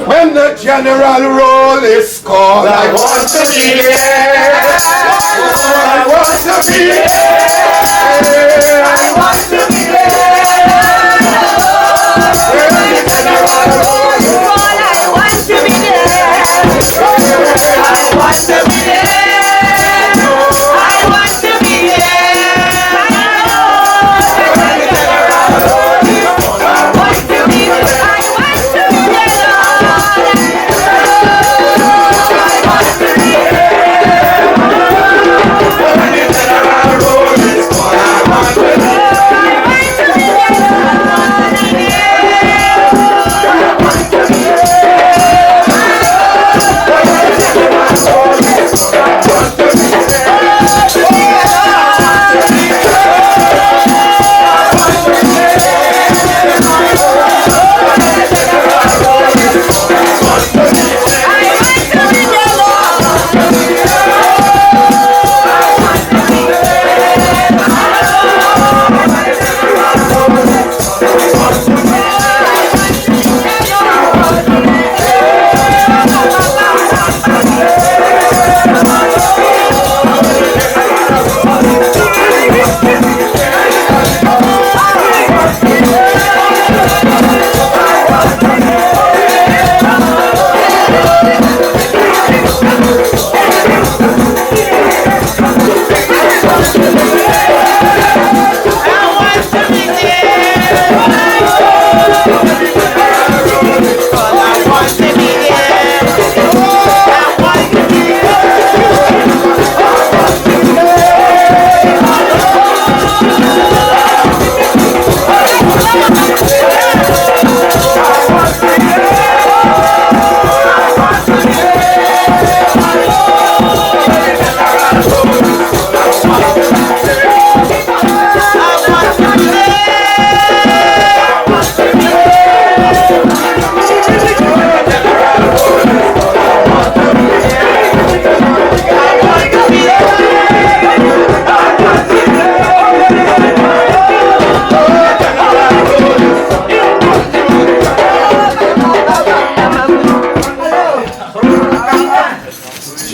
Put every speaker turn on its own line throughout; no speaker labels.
When the general roll is called, I want to be there. I want to be there. I want to be there. When the general roll is called, I want to be there. I want to be there. I want to be there. When the general roll is called, I want to be there. I want to be there, Lord. I want to be there. When the general roll is called, I want to be there.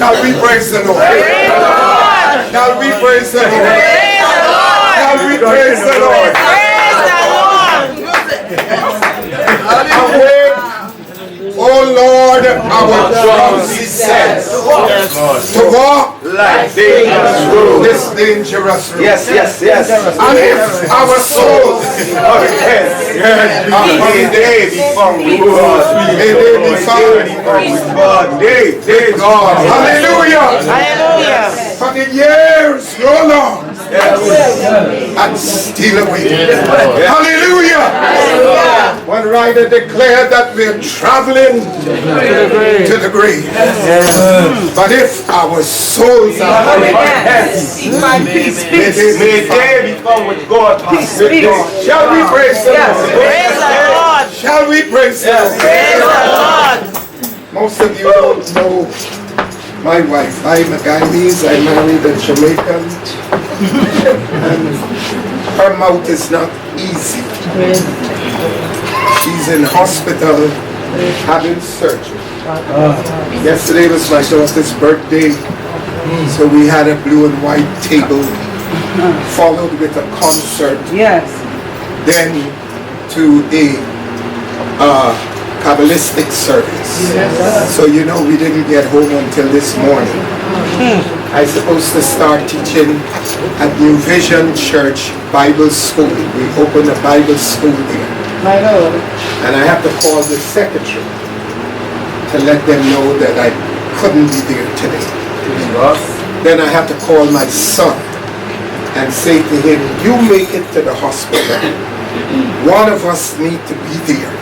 Shall we praise the Lord? Shall we praise the Lord? Shall we praise the Lord? Awake, oh Lord, our drowsy sense, to walk like this dangerous road.
Yes.
And if our souls on the day be found with God, may they be found with God. God. Hallelujah. For the years roll on and still away. Hallelujah. One writer declared that we're traveling to the grave. But if our souls are hurried, may they be found with God. Shall we praise the Lord? Shall we praise the Lord? Most of you don't know my wife. I'm a Guyanese. I married a Jamaican. And her mouth is not easy. She's in hospital having surgery. Yesterday was my daughter's birthday, so we had a blue and white table, followed with a concert. Then to a Kabbalistic service. So you know we didn't get home until this morning. I'm supposed to start teaching at New Vision Church Bible School. We opened a Bible school there. And I have to call the secretary to let them know that I couldn't be there today. Then I have to call my son and say to him, you make it to the hospital. One of us need to be there.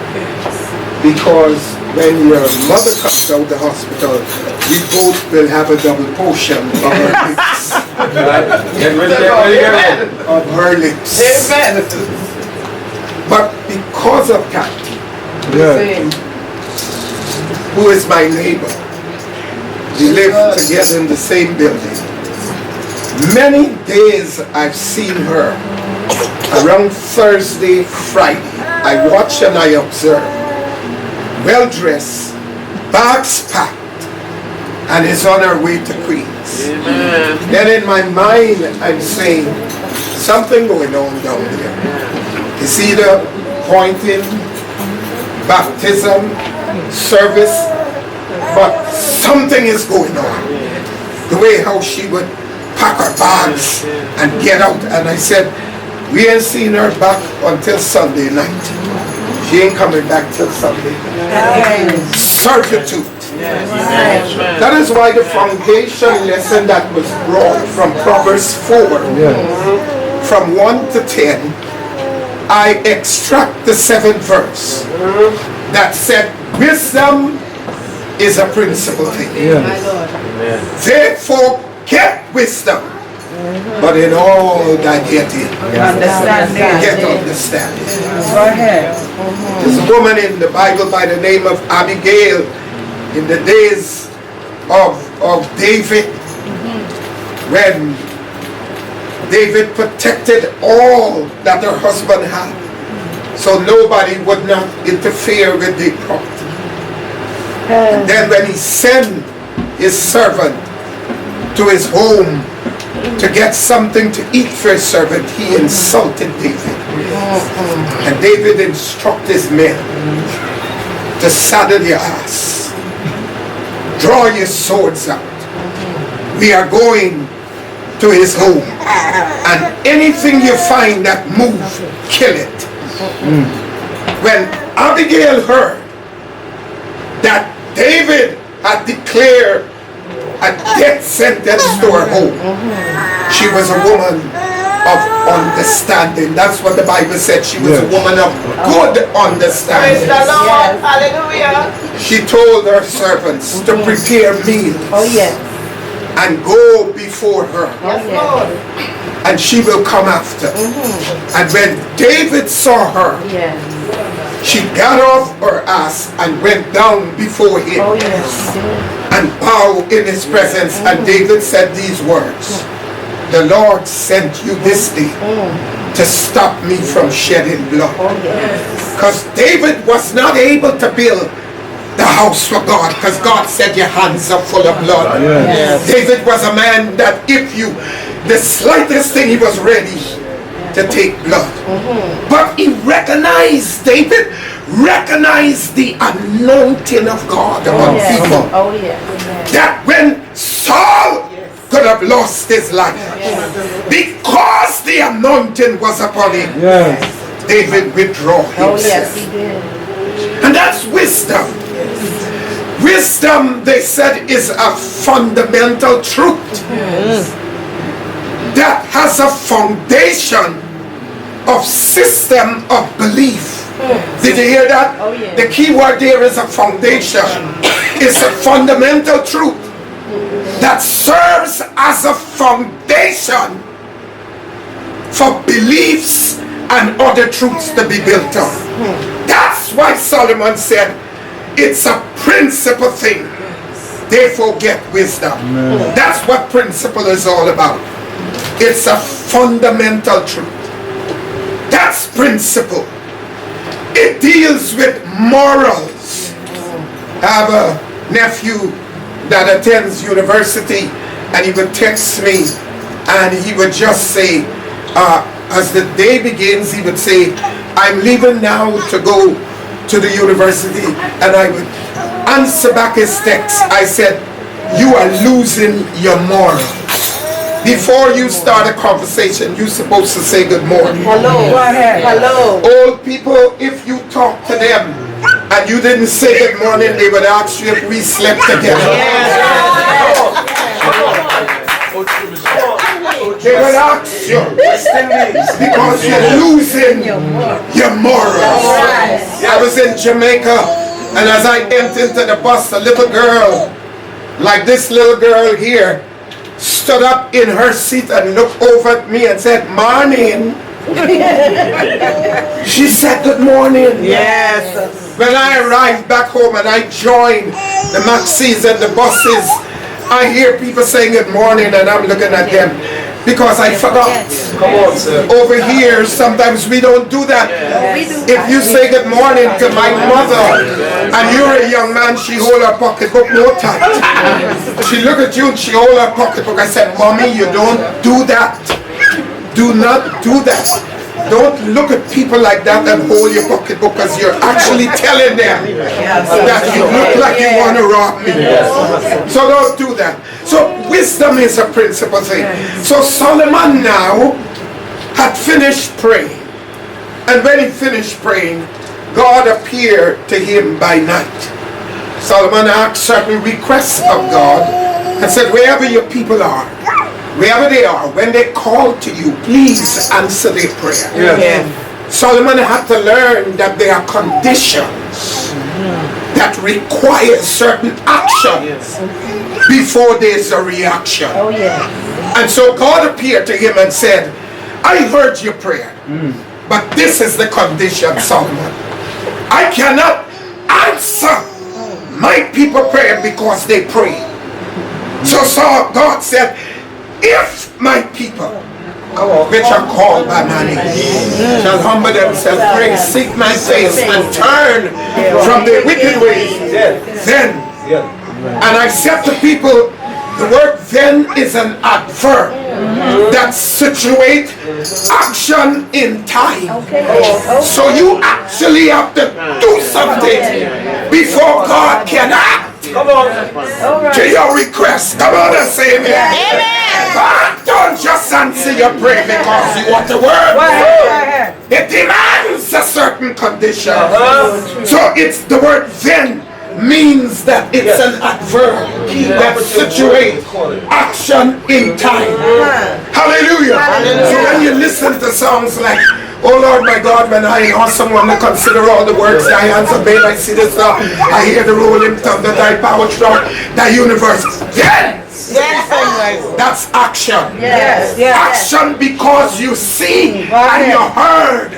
Because when your mother comes out of the hospital, we both will have a double portion of her lips. Of her lips. But because of Kathy, who is my neighbor, we live together in the same building. Many days I've seen her. Around Thursday, Friday, I watch and I observe. Well dressed, bags packed, and is on her way to Queens.
Amen.
Then in my mind, I'm saying, something going on down there. It's either pointing, baptism, service, but something is going on. The way how she would pack her bags and get out. And I said, we ain't seen her back until Sunday night. She ain't coming back till Sunday. Certitude. That is why the foundation lesson that was brought from Proverbs 4, from 1 to 10, I extract the 7th verse that said, wisdom is a principal thing. Therefore, get wisdom, but in all thy getting, get understanding.
Go ahead.
There's a woman in the Bible by the name of Abigail in the days of David, when David protected all that her husband had, so nobody would not interfere with the property. And then when he sent his servant to his home to get something to eat for his servant, he insulted David. And David instructed his men to saddle your ass, draw your swords out. We are going to his home, and anything you find that moves, kill it. When Abigail heard that David had declared a death sentence to her home, she was a woman of understanding. That's what the Bible said. She was a woman of good understanding.
Praise the Lord. Hallelujah.
She told her servants to prepare meals and go before her, and she will come after. And when David saw her, she got off her ass and went down before him and bowed in his presence. And David said these words, the Lord sent you this day to stop me from shedding blood. Because David was not able to build the house for God, because God said your hands are full of blood. David was a man that if you, the slightest thing, he was ready to take blood. But he recognized, David recognized the anointing of God among people. That when Saul could have lost his life, because the anointing was upon him, David withdrew himself. And that's wisdom. Wisdom, they said, is a fundamental truth that has a foundation of system of belief. Did you hear that? The key word there is a foundation. It's a fundamental truth that serves as a foundation for beliefs and other truths to be built on. That's why Solomon said, it's a principal thing. Therefore get wisdom. That's what principle is all about. It's a fundamental truth. That's principle. It deals with morals. I have a nephew that attends university, and he would text me and he would just say, as the day begins, he would say, I'm leaving now to go to the university. And I would answer back his text. I said, you are losing your morals. Before you start a conversation, you're supposed to say good morning.
Hello. Go ahead. Hello.
Old people, if you talk to them and you didn't say good morning, they would ask you if we slept together. They would ask you because you're losing your morals. I was in Jamaica, and as I entered into the bus, a little girl, like this little girl here, stood up in her seat and looked over at me and said, morning. She said good morning.
Yes.
When I arrived back home and I joined the maxis and the buses, I hear people saying good morning, and I'm looking at them. because I forgot.
Come on, sir.
Over here, sometimes we don't do that. If you say good morning to my mother and you're a young man, she hold her pocketbook no tight. She look at you and she hold her pocketbook. I said, Mommy, you don't do that. Do not do that. Don't look at people like that and hold your pocketbook, because you're actually telling them that you look like you want to rob me. So don't do that. So wisdom is a principal thing. So Solomon now had finished praying. And when he finished praying, God appeared to him by night. Solomon asked certain requests of God and said, wherever your people are, wherever they are, when they call to you, please answer their prayer. Solomon had to learn that there are conditions that require certain actions before there's a reaction. And so God appeared to him and said, I heard your prayer, but this is the condition, Solomon. I cannot answer my people prayer because they pray. So God said, if my people, which are called by my name, shall humble themselves, pray, seek my face, and turn from their wicked ways, then, and I said to people, the word then is an adverb that situates action in time. So you actually have to do something before God can act. Come on. To your request. Come on and say amen. Amen. God don't just answer your prayer because you want the word. It demands a certain condition. So it's the word then means that it's an adverb that situates action in time. Hallelujah. So when you listen to songs like, oh Lord my God, when I in awesome wonder consider all the works thy hands have made, I see this I hear the rolling thunder, thy power throughout thy universe. Then that's action. Action because you see and you heard.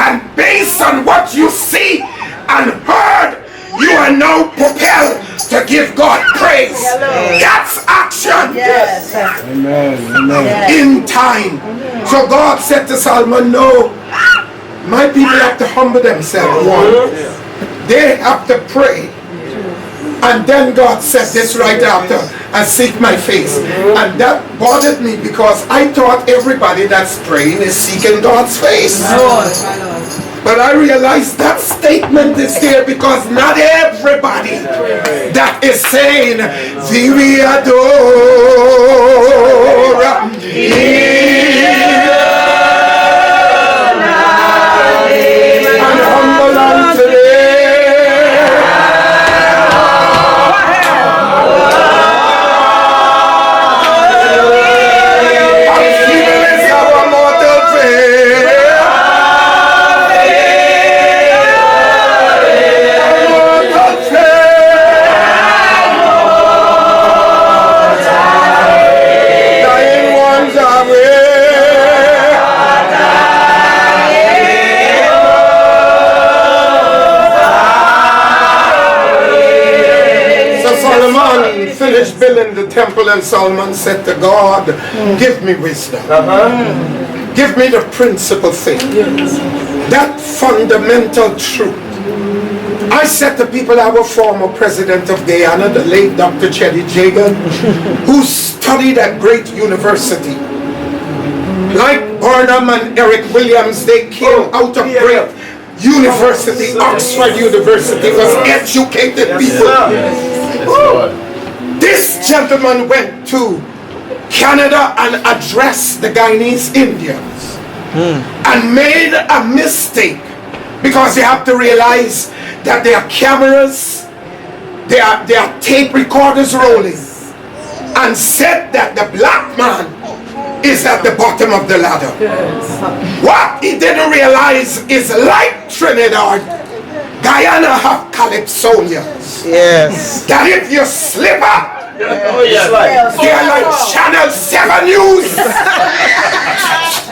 And based on what you see and heard, you are now propelled to give God praise. That's action. In time. So God said to Solomon, no, my people have to humble themselves. One, they have to pray. And then God said this right after, and seek my face. And that bothered me because I thought everybody that's praying is seeking God's face. But I realized that statement is there because not everybody that is saying, thee we adore, and humble unto thee. Finished building the temple, and Solomon said to God, give me wisdom. Give me the principal thing. That fundamental truth. I said to people, our former president of Guyana, the late Dr. Chetty Jagan, who studied at great university. Like Barnum and Eric Williams, they came out of great university. Oxford University was educated people. This gentleman went to Canada and addressed the Guyanese Indians and made a mistake, because you have to realize that there are cameras, there are tape recorders rolling, and said that the black man is at the bottom of the ladder. What he didn't realize is, like Trinidad, Guyana have calypsonians. That if you slip up, they're like Channel 7 News.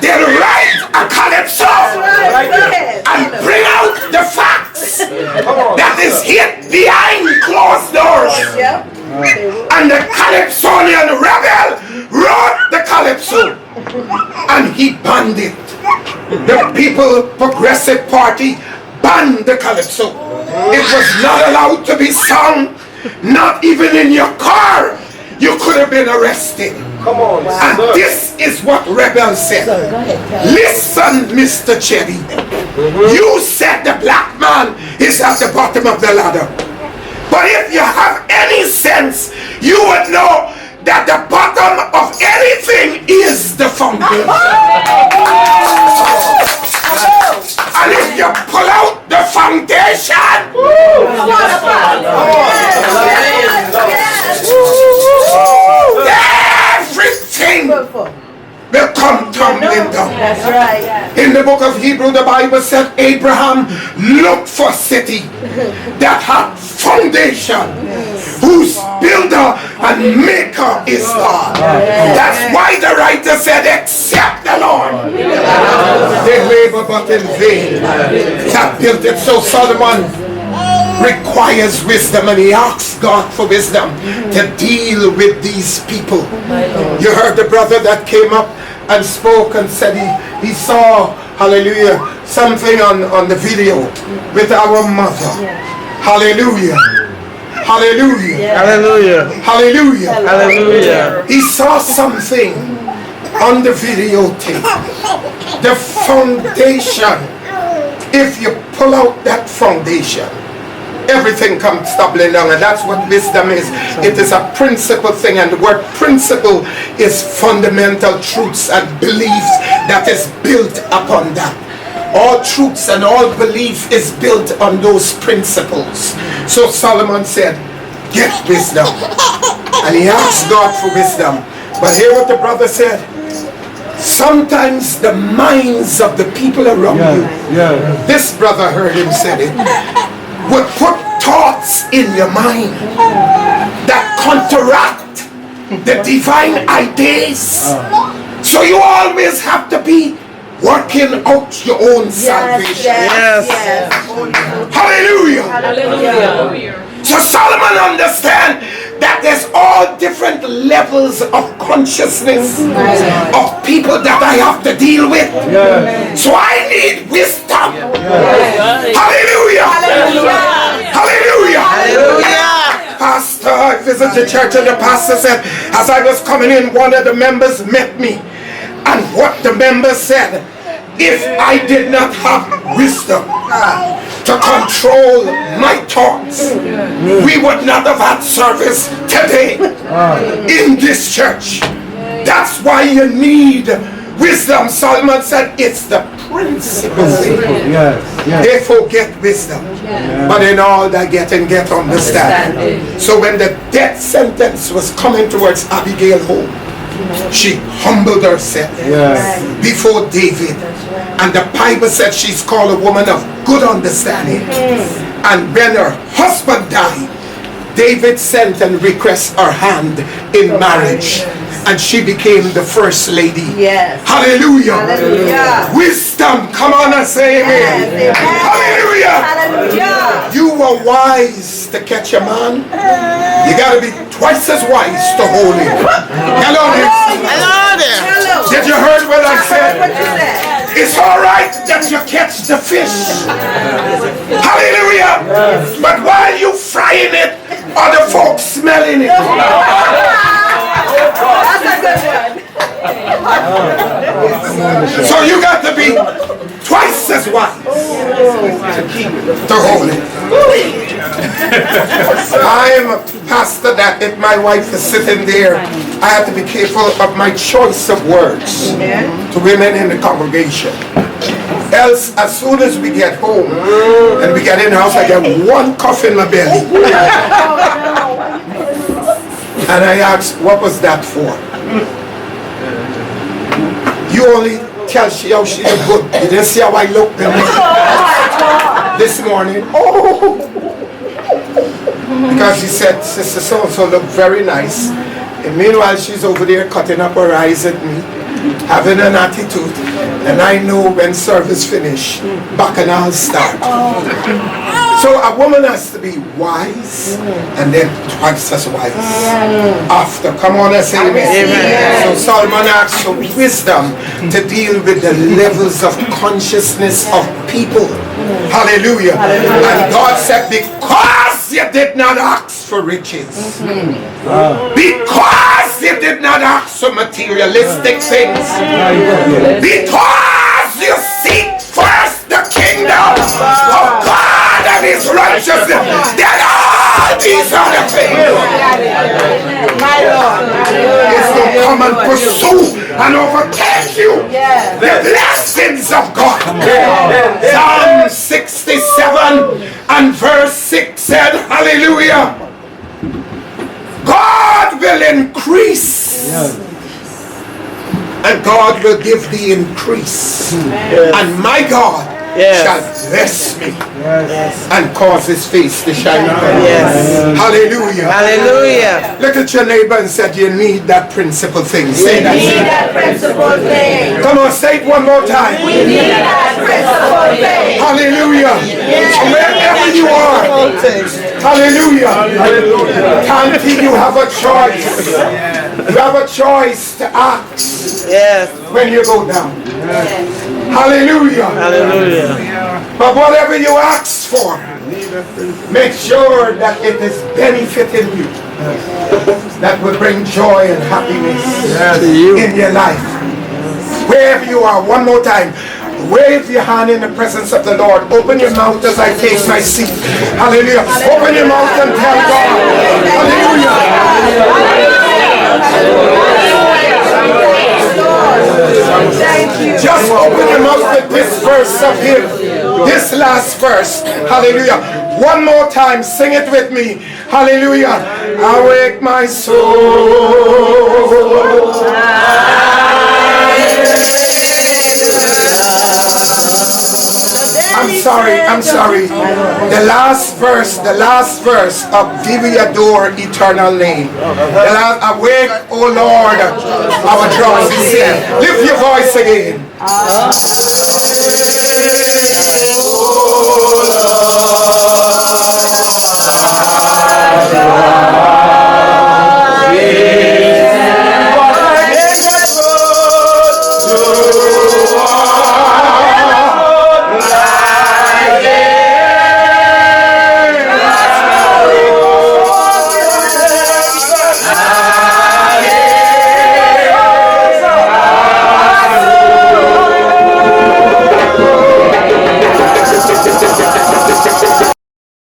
They'll write a calypso and bring out the facts that is hid behind closed doors. And the calypsonian rebel wrote the calypso and he banned it. The People Progressive Party banned the calypso. It was not allowed to be sung, not even in your car. You could have been arrested.
Come on.
And this is what Rebel said. Listen, Mr. Chetty. You said the black man is at the bottom of the ladder. But if you have any sense, you would know that the bottom of anything is the foundation. And if you pull out the foundation, everything will come tumbling down.
That's right.
In the book of Hebrew, the Bible said Abraham looked for a city that had foundation, whose builder and maker is God. That's why the writer said, except the Lord, they labor but in vain that built it. So Solomon requires wisdom, and he asks God for wisdom to deal with these people. You heard the brother that came up and spoke and said he saw, hallelujah, something on the video with our mother. Hallelujah. Hallelujah.
Hallelujah.
Hallelujah.
Hallelujah.
He saw something on the videotape. The foundation. If you pull out that foundation, everything comes stumbling down, and that's what wisdom is. It is a principle thing, and the word principle is fundamental truths and beliefs that is built upon that. All truths and all belief is built on those principles. So Solomon said, get wisdom. And he asked God for wisdom. But hear what the brother said. Sometimes the minds of the people around you, this brother heard him say it, would put thoughts in your mind that counteract the divine ideas. So you always have to be working out your own salvation. Hallelujah.
Hallelujah.
So Solomon understand that there's all different levels of consciousness of people that I have to deal with. So I need wisdom. Hallelujah. Hallelujah. Hallelujah. Pastor, I visited the church and the pastor said, as I was coming in, one of the members met me. And what the member said, if I did not have wisdom to control my thoughts, we would not have had service today in this church. That's why you need wisdom. Solomon said it's the principle. They forget wisdom, but in all that getting, get understanding. So when the death sentence was coming towards Abigail's home, she humbled herself before David. And the Bible said she's called a woman of good understanding. And when her husband died, David sent and requested her hand in marriage. And she became the first lady. Hallelujah.
Hallelujah.
Wisdom. Come on and say amen. Hallelujah.
Hallelujah.
You were wise to catch a man. You got to be twice as wise to hold him. Hello there.
Hello there.
Did you heard what I said?
What you said?
It's all right that you catch the fish. Hallelujah. But while you frying it, other folks smelling it.
That's a good one.
So you got to be twice as wise to hold it. I'm a pastor that if my wife is sitting there, I have to be careful of my choice of words to women in the congregation. Else, as soon as we get home and we get in the house, I get one cough in my belly. And I ask, what was that for? You only tell she how she look good. You didn't see how I look this morning. Oh! Because she said, Sister so-and-so look very nice. And meanwhile, she's over there cutting up her eyes at me, having an attitude. And I know when service finish, bacchanal start. So a woman has to be wise and then twice as wise. After, come on and say amen. So Solomon asks for wisdom to deal with the levels of consciousness of people. Hallelujah. And God said, because you did not ask for riches, because you did not ask for materialistic things, because you seek first the kingdom of God and his righteousness, then all these other things is to come and pursue and overtake you. The blessings of God. Psalm 67 and verse 6 said, hallelujah, God will increase and God will give the increase, and my God shall bless me and cause his face to shine upon me. Hallelujah.
Hallelujah.
Look at your neighbor and said, you need that principal thing. Say that.
Need that principal thing.
Come on, say it one more time.
We need that principal thing.
Hallelujah. Wherever you are. Hallelujah. Can't you have a choice? You have a choice to act when you go down. Hallelujah.
Hallelujah.
But whatever you ask for, make sure that it is benefiting you. That will bring joy and happiness in your life. Wherever you are, one more time. Wave your hand in the presence of the Lord. Open your mouth as I take my seat. Hallelujah. Open your mouth and tell God. Hallelujah. Just open your mouth with this verse of him. This last verse. Hallelujah. One more time. Sing it with me. Hallelujah. Awake my soul. I'm sorry. The last verse of Give We Adore Eternal Name. The last, awake, O Lord, our drowsy sin. Lift your voice again.